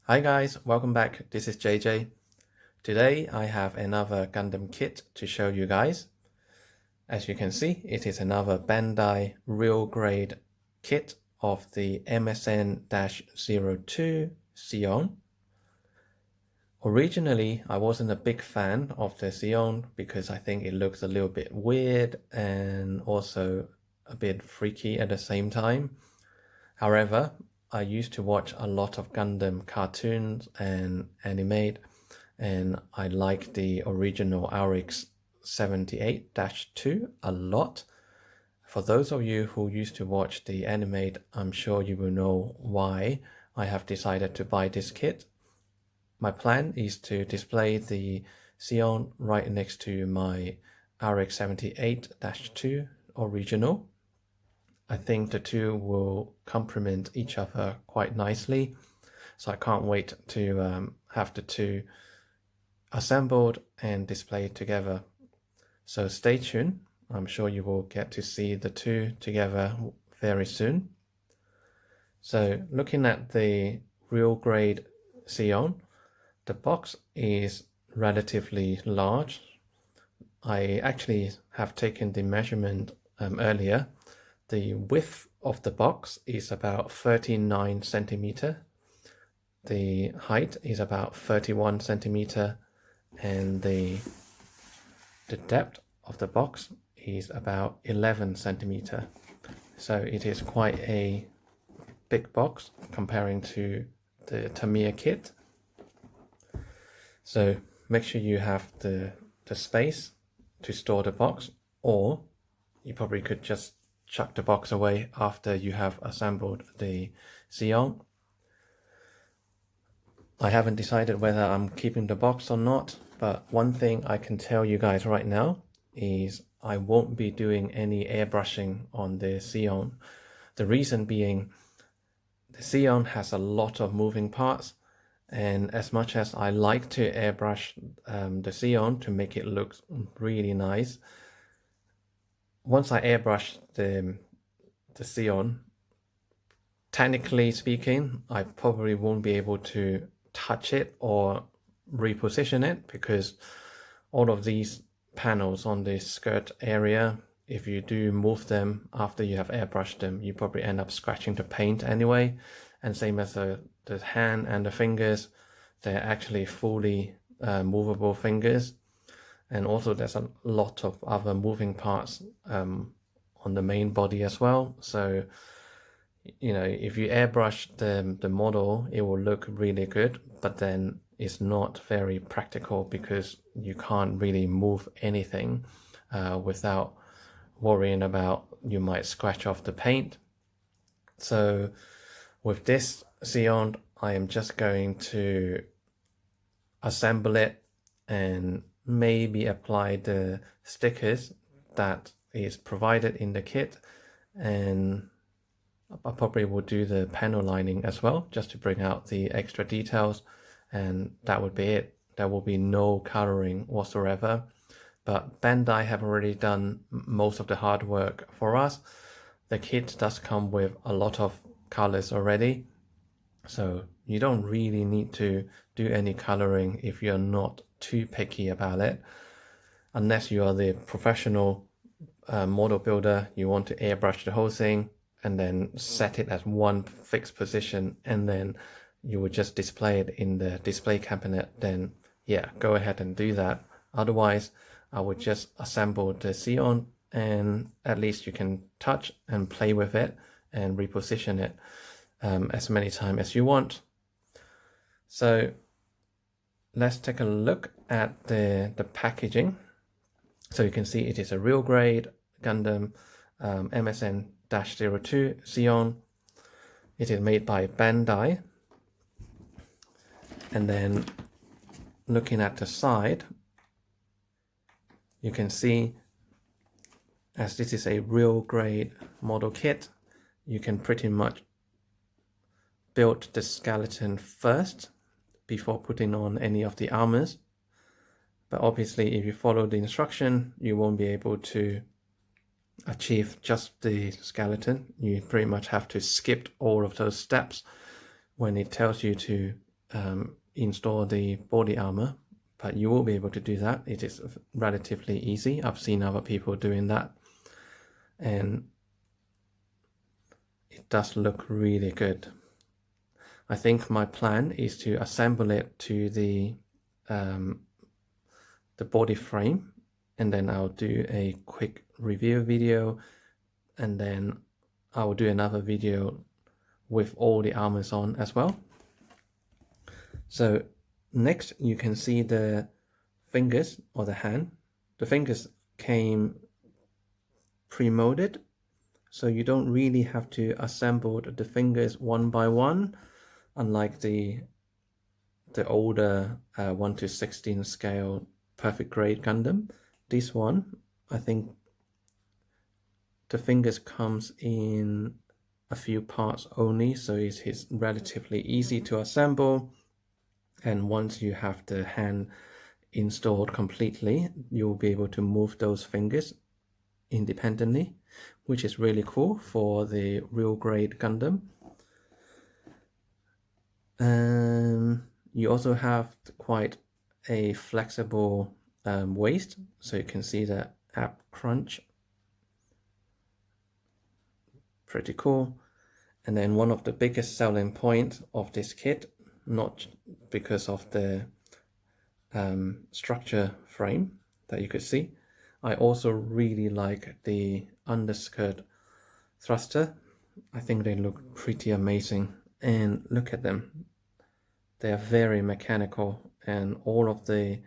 Hi guys, welcome back. This is JJ. Today I have another Gundam kit to show you guys. As you can see, it is another Bandai real grade kit of the MSN-02 ZEONG. Originally, I wasn't a big fan of the ZEONG because I think it looks a little bit weird and also a bit freaky at the same time. However, I used to watch a lot of Gundam cartoons and anime, and I like the original RX 78-2 a lot. For those of you who used to watch the anime, I'm sure you will know why I have decided to buy this kit. My plan is to display the ZEONG right next to my RX 78-2 original. I think the two will complement each other quite nicely, so I can't wait to have the two assembled and displayed together. So stay tuned. I'm sure you will get to see the two together very soon. So looking at the real grade ZEONG, the box is relatively large. I actually have taken the measurement earlier. The width of the box is about 39 centimeter. The height is about 31 centimeter, and the depth of the box is about 11 centimeter. So it is quite a big box comparing to the Tamiya kit. So make sure you have the space to store the box, or you probably could just chuck the box away after you have assembled the ZEONG. I haven't decided whether I'm keeping the box or not, but one thing I can tell you guys right now is I won't be doing any airbrushing on the ZEONG. The reason being, the ZEONG has a lot of moving parts, and as much as I like to airbrush the ZEONG to make it look really nice, once I airbrush the ZEONG, technically speaking, I probably won't be able to touch it or reposition it, because all of these panels on the skirt area, if you do move them after you have airbrushed them, you probably end up scratching the paint anyway. And same as the hand and the fingers, they're actually fully movable fingers. And also there's a lot of other moving parts on the main body as well. So, you know, if you airbrush the model, it will look really good, but then it's not very practical because you can't really move anything without worrying about you might scratch off the paint. So with this ZEONG, I am just going to assemble it and maybe apply the stickers that is provided in the kit, and I probably will do the panel lining as well, just to bring out the extra details, and that would be it. There will be no coloring whatsoever, but Bandai have already done most of the hard work for us. The kit does come with a lot of colors already, so you don't really need to do any coloring if you're not too picky about it. Unless you are the professional model builder, you want to airbrush the whole thing and then set it at one fixed position, and then you would just display it in the display cabinet, then yeah, go ahead and do that. Otherwise, I would just assemble the ZEONG, and at least you can touch and play with it and reposition it as many times as you want. So let's take a look at the packaging. So you can see it is a real grade Gundam MSN-02 ZEONG. It is made by Bandai. And then looking at the side, you can see, as this is a real grade model kit, you can pretty much build the skeleton first before putting on any of the armors. But obviously, if you follow the instruction, you won't be able to achieve just the skeleton. You pretty much have to skip all of those steps when it tells you to install the body armor, but you will be able to do that. It is relatively easy. I've seen other people doing that, and it does look really good. I think my plan is to assemble it to the body frame, and then I'll do a quick review video, and then I will do another video with all the armors on as well. So next you can see the fingers or the hand. The fingers came pre-molded, so you don't really have to assemble the fingers one by one, unlike the older 1:16 scale perfect grade Gundam. This one, I think the fingers comes in a few parts only, so it is relatively easy to assemble. And once you have the hand installed completely, you'll be able to move those fingers independently, which is really cool for the real grade Gundam. You also have quite a flexible waist, so you can see the ab crunch. Pretty cool. And then one of the biggest selling points of this kit, not because of the structure frame that you could see, I also really like the underskirt thruster. I think they look pretty amazing, and look at them. They are very mechanical, and all of the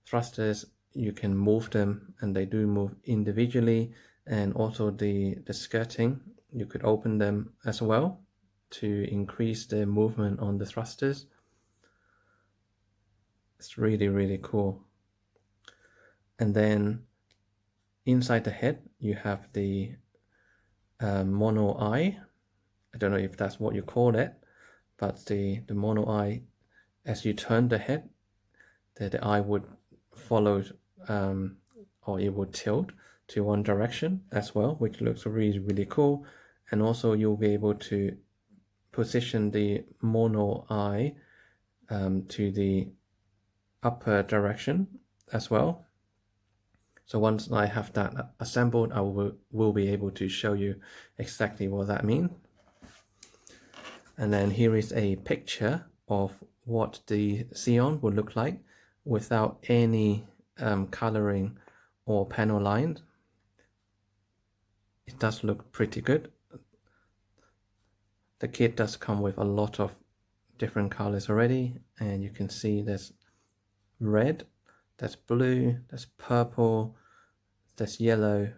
thrusters, you can move them, and they do move individually. And also the skirting, you could open them as well to increase the movement on the thrusters. It's really, really cool. And then inside the head, you have the mono eye. I don't know if that's what you call it, but the mono eye, as you turn the head, the eye would follow, or it would tilt to one direction as well, which looks really, really cool. And also you'll be able to position the mono eye to the upper direction as well. So once I have that assembled, I will be able to show you exactly what that means. And then here is a picture of what the Zeon would look like without any coloring or panel lines. It does look pretty good. The kit does come with a lot of different colors already, and you can see there's red, there's blue, there's purple, there's yellow,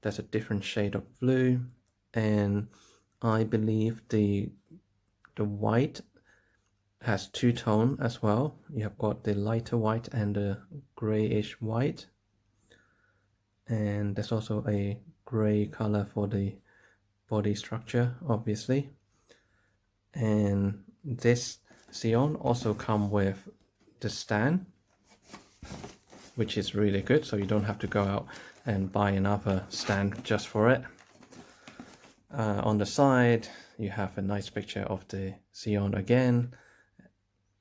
there's a different shade of blue, and I believe the white has two tone as well. You have got the lighter white and the grayish white, and there's also a gray color for the body structure, obviously. And this Zeon also come with the stand, which is really good, so you don't have to go out and buy another stand just for it. On the side, you have a nice picture of the Zeon again.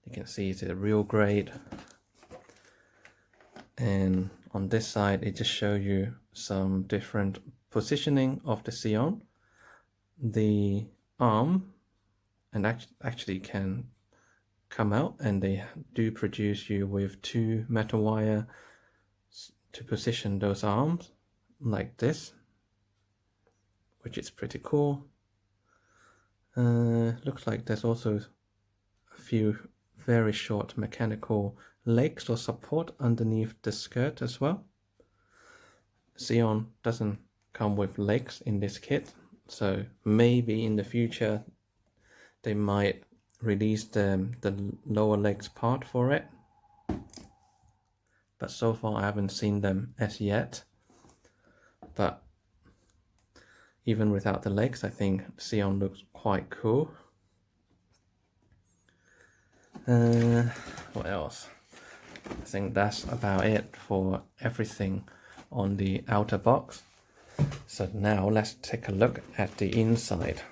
You can see it's a real grade. And on this side, it just shows you some different positioning of the Zeon. The arm and actually can come out, and they do produce you with two metal wire to position those arms like this, which is pretty cool. Looks like there's also a few very short mechanical legs or support underneath the skirt as well. Zeon doesn't come with legs in this kit, so maybe in the future they might release the lower legs part for it, but so far I haven't seen them as yet. But even without the legs, I think Zeon looks quite cool. What else? I think that's about it for everything on the outer box. So now let's take a look at the inside.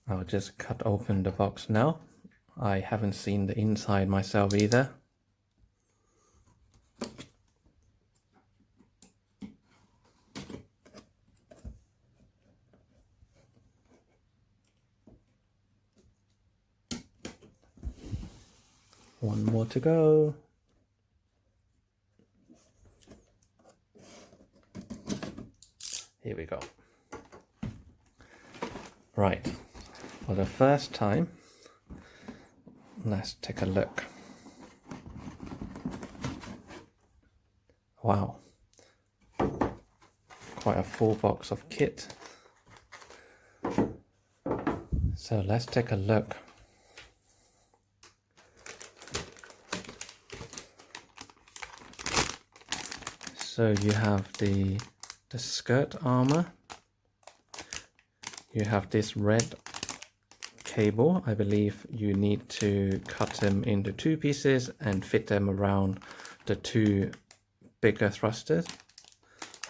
I'll just cut open the box now I haven't seen the inside myself either. One more to go. Here we go. Right, for the first time, let's take a look. Wow, quite a full box of kit. So let's take a look. So you have the skirt armor. You have this red cable. I believe you need to cut them into 2 pieces and fit them around the 2 bigger thrusters.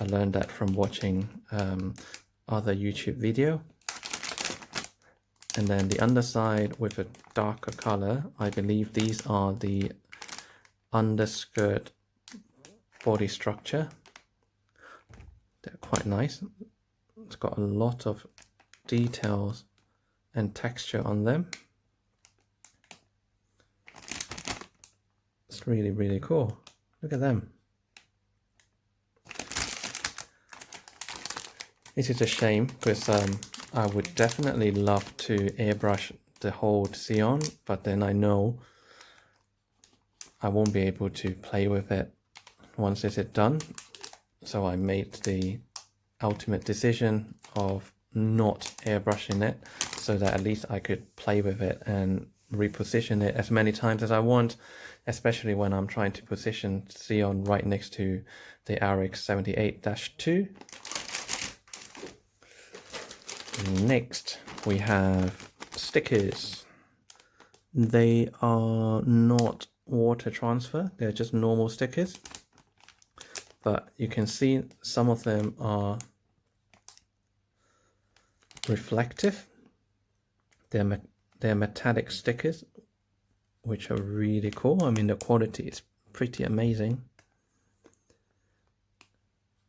I learned that from watching other YouTube video. And then the underside with a darker color, I believe these are the underskirt body structure. They're quite nice. It's got a lot of details and texture on them. It's really, really cool. Look at them. It is a shame because I would definitely love to airbrush the whole Zeon, but then I know I won't be able to play with it once it's done. So I made the ultimate decision of not airbrushing it, so that at least I could play with it and reposition it as many times as I want, especially when I'm trying to position Zeon right next to the RX 78-2. Next we have stickers. They are not water transfer, they're just normal stickers, but you can see some of them are reflective. They're metallic stickers, which are really cool. I mean, the quality is pretty amazing.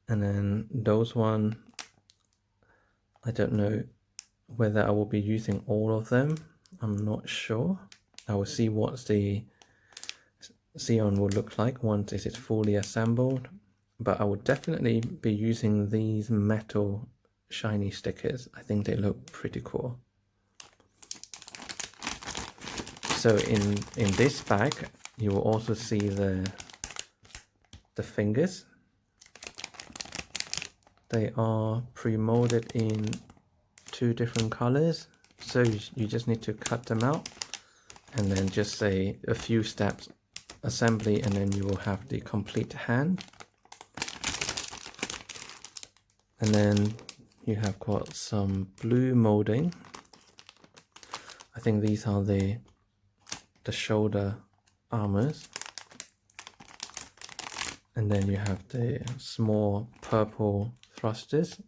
And then those one, I don't know whether I will be using all of them. I'm not sure. I will see what the Zeon will look like once it is fully assembled. But I would definitely be using these metal shiny stickers. I think they look pretty cool. So in this bag, you will also see the fingers. They are pre-molded in 2 different colors, so you just need to cut them out and then just say a few steps assembly, and then you will have the complete hand. And then you have got some blue molding. I think these are the shoulder armors. And then you have the small purple thrusters,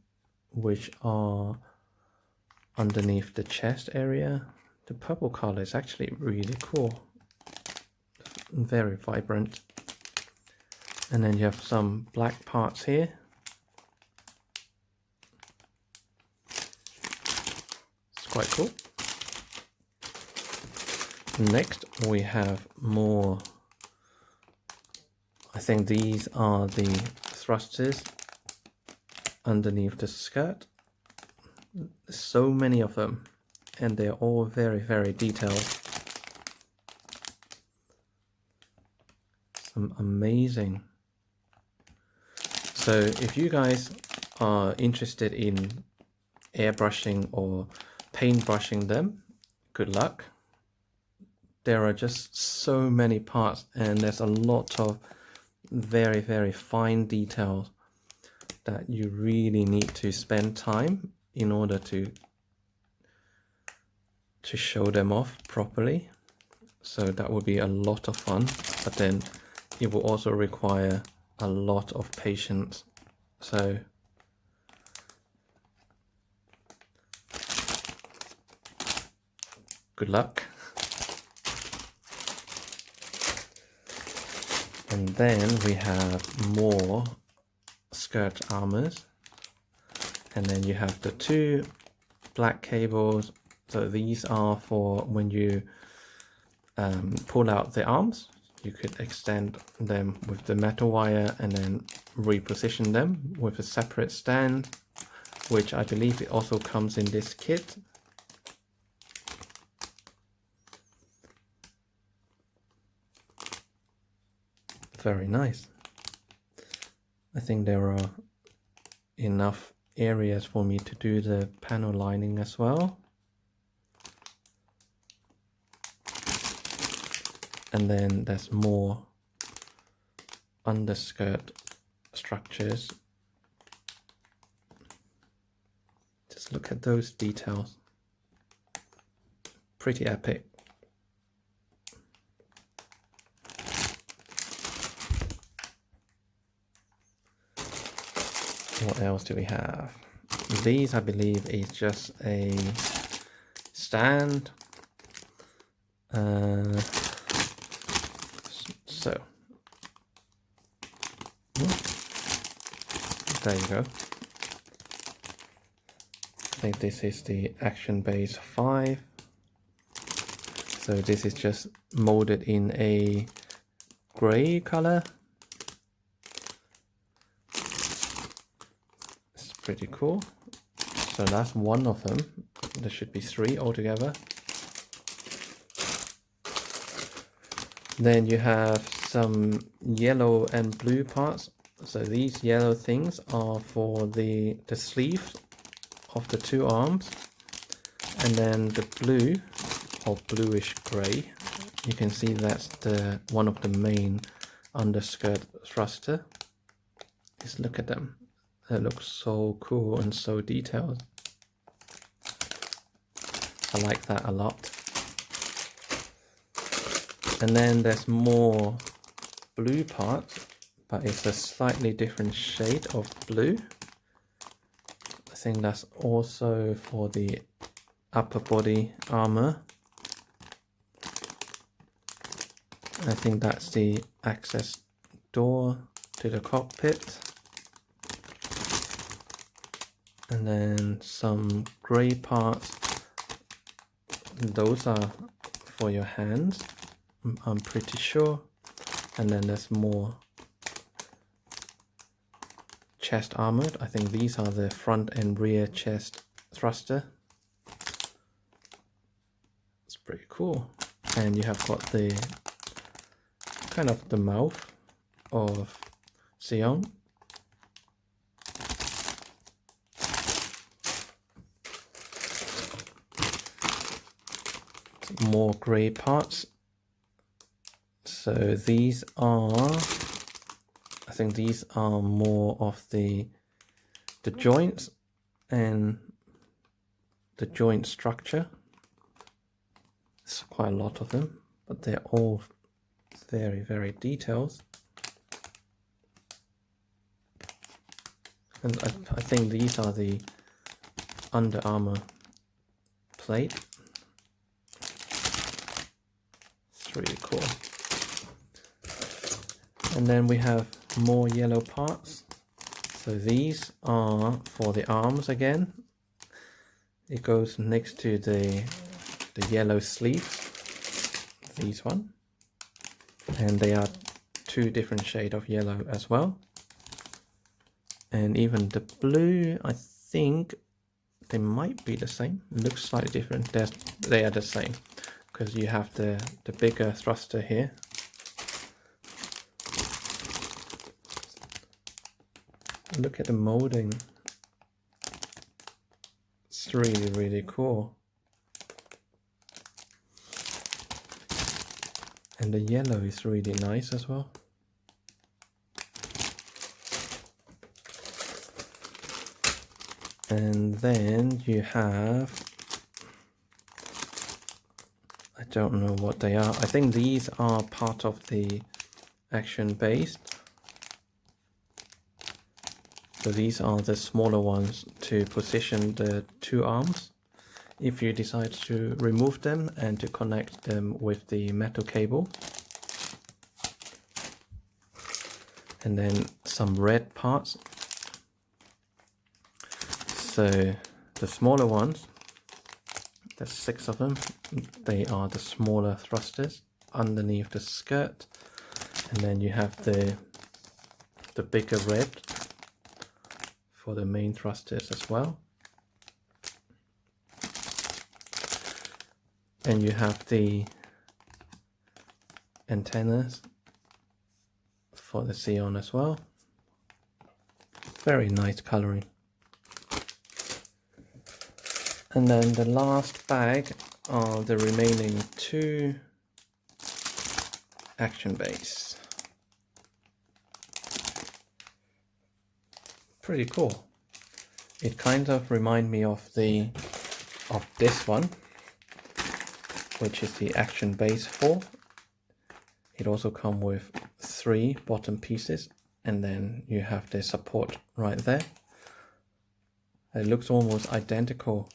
which are underneath the chest area. The purple color is actually really cool, very vibrant. And then you have some black parts here. It's quite cool. Next we have more. I think these are the thrusters underneath the skirt. So many of them, and they're all very, very detailed. Some amazing. So if you guys are interested in airbrushing or paintbrushing them, good luck. There are just so many parts, and there's a lot of very, very fine details that you really need to spend time in order to show them off properly. So that would be a lot of fun, but then it will also require a lot of patience. So good luck. And then we have more skirt armors. And then you have the two black cables. So these are for when you pull out the arms. You could extend them with the metal wire and then reposition them with a separate stand, which I believe it also comes in this kit. Very nice. I think there are enough areas for me to do the panel lining as well. And then there's more underskirt structures. Just look at those details. Pretty epic. What else do we have? These, I believe, is just a stand. So there you go. I think this is the Action Base 5. So this is just molded in a gray color. It's pretty cool. So that's one of them. There should be 3 altogether. Then you have some yellow and blue parts. So these yellow things are for the sleeves of the 2 arms. And then the blue, or bluish grey, you can see that's the one of the main underskirt thruster. Just look at them. They look so cool and so detailed. I like that a lot. And then there's more blue parts, but it's a slightly different shade of blue. I think that's also for the upper body armor. I think that's the access door to the cockpit. And then some grey parts. Those are for your hands, I'm pretty sure. And then there's more chest armored. I think these are the front and rear chest thruster. It's pretty cool. And you have got the kind of the mouth of Zeong. More grey parts. So these are, I think these are more of the joints and the joint structure. There's quite a lot of them, but they're all very, very detailed. And I think these are the under armor plate. It's really cool. And then we have more yellow parts. So these are for the arms again. It goes next to the yellow sleeves. These one. And they are 2 different shades of yellow as well. And even the blue, I think they might be the same. It looks slightly different. They are the same because you have the bigger thruster here. Look at the molding. It's really, really cool. And the yellow is really nice as well. And then you have, I don't know what they are. I think these are part of the action base. So these are the smaller ones to position the 2 arms. If you decide to remove them and to connect them with the metal cable. and then some red parts. So the smaller ones, there's 6 of them, they are the smaller thrusters underneath the skirt, and then you have the bigger red for the main thrusters as well. And you have the antennas for the Zeon as well. Very nice coloring. And then the last bag are the remaining 2 action bays. Pretty cool. It kind of reminds me of this one, which is the action base 4. It also comes with 3 bottom pieces, and then you have the support right there. It looks almost identical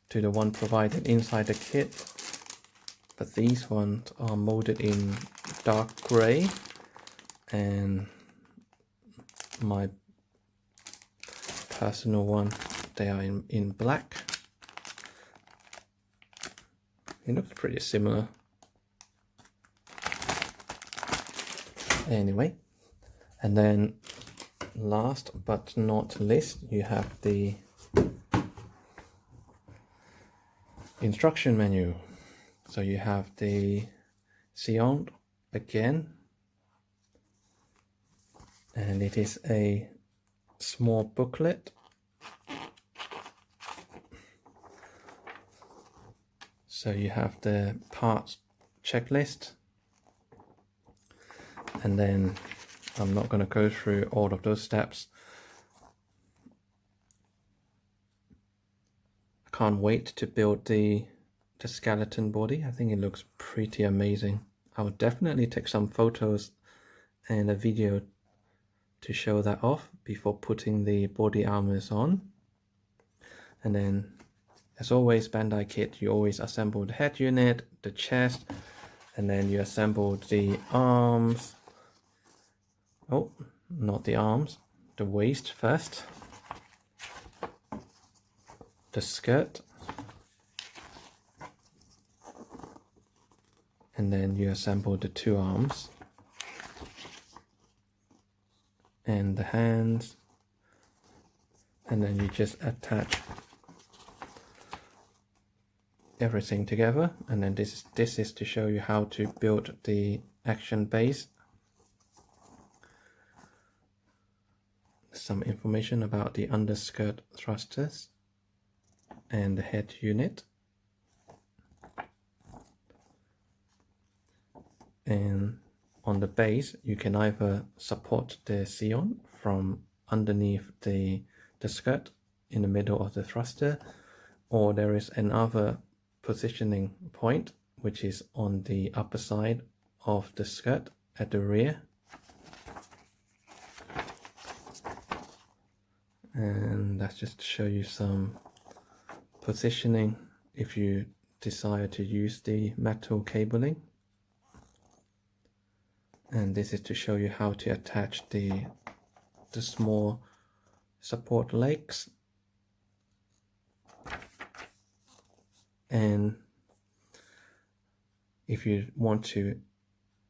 to the one provided inside the kit, but these ones are molded in dark gray, and my personal one, they are in black. It looks pretty similar. Anyway, and then last but not least, you have the instruction menu. So you have the Zeon again, and it is a small booklet. So you have the parts checklist, and then I'm not going to go through all of those steps. I can't wait to build the skeleton body. I think it looks pretty amazing. I would definitely take some photos and a video to show that off before putting the body armors on. And then, as always, Bandai kit, you always assemble the head unit, the chest, and then you assemble the arms. Oh, not the arms, the waist first, the skirt, and then you assemble the 2 arms and the hands, and then you just attach everything together. And then this is to show you how to build the action base. Some information about the underskirt thrusters and the head unit. And on the base, you can either support the Zeon from underneath the skirt in the middle of the thruster, or there is another positioning point which is on the upper side of the skirt at the rear. And that's just to show you some positioning if you desire to use the metal cabling. And this is to show you how to attach the small support legs. And if you want to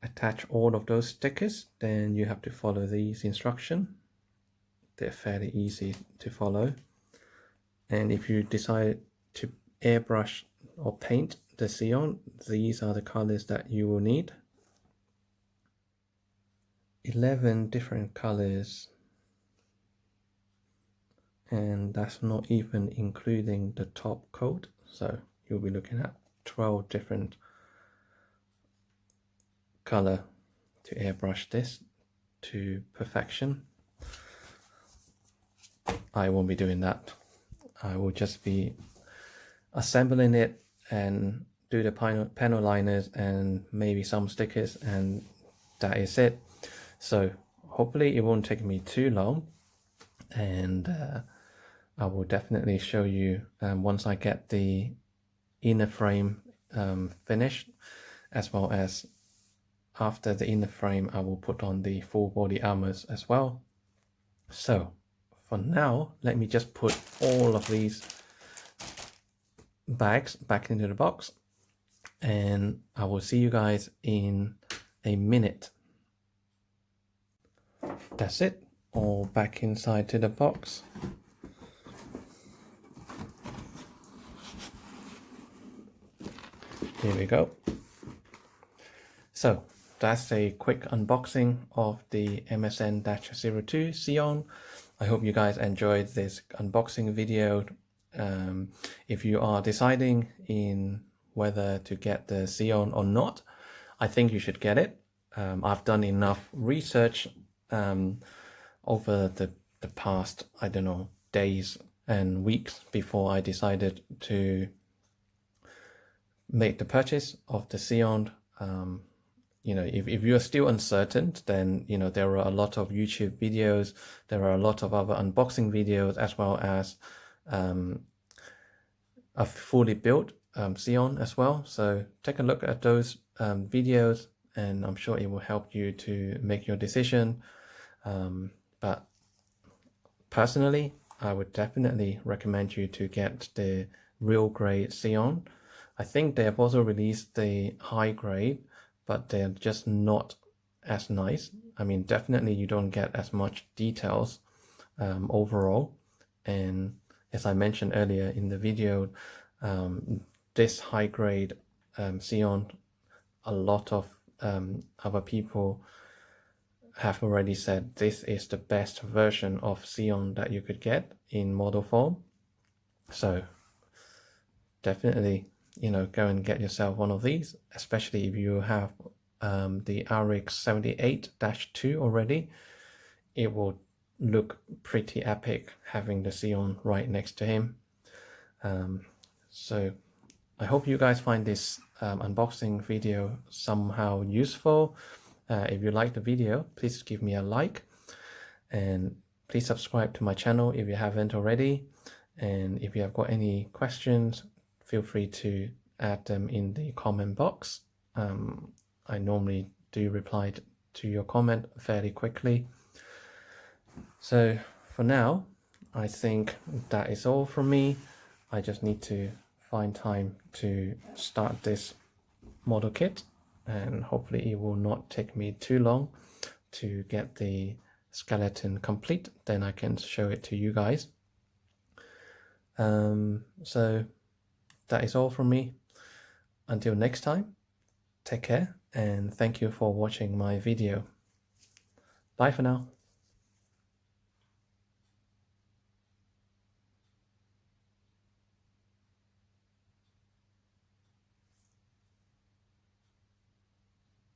attach all of those stickers, then you have to follow these instructions. They're fairly easy to follow. And if you decide to airbrush or paint the Zeon, these are the colors that you will need. 11 different colors, and that's not even including the top coat, so you'll be looking at 12 different color to airbrush this to perfection. I won't be doing that. I will just be assembling it and do the panel liners and maybe some stickers, and that is it. So hopefully it won't take me too long, and I will definitely show you once I get the inner frame finished, as well as after the inner frame, I will put on the full body armors as well. So for now, let me just put all of these bags back into the box, and I will see you guys in a minute. That's it, all back inside to the box. Here we go. So that's a quick unboxing of the MSN-02 ZEONG. I hope you guys enjoyed this unboxing video. If you are deciding in whether to get the ZEONG or not, I think you should get it. I've done enough research over the past, I don't know, days and weeks before I decided to make the purchase of the ZEONG. You know, if you're still uncertain, then, you know, there are a lot of YouTube videos, there are a lot of other unboxing videos, as well as a fully built ZEONG as well. So take a look at those videos, and I'm sure it will help you to make your decision. But personally, I would definitely recommend you to get the real grade ZEONG. I think they have also released the high grade, but they're just not as nice. I mean, definitely you don't get as much details overall. And as I mentioned earlier in the video, this high grade ZEONG, a lot of other people have already said this is the best version of ZEONG that you could get in model form. So definitely, you know, go and get yourself one of these, especially if you have the RX 78-2 already. It will look pretty epic having the ZEONG right next to him. So I hope you guys find this unboxing video somehow useful. If you like the video, please give me a like, and please subscribe to my channel if you haven't already. And if you have got any questions, feel free to add them in the comment box. I normally do reply to your comment fairly quickly. So for now, I think that is all from me. I just need to find time to start this model kit, and hopefully it will not take me too long to get the skeleton complete. Then I can show it to you guys. So that is all from me. Until next time, take care, and thank you for watching my video. Bye for now.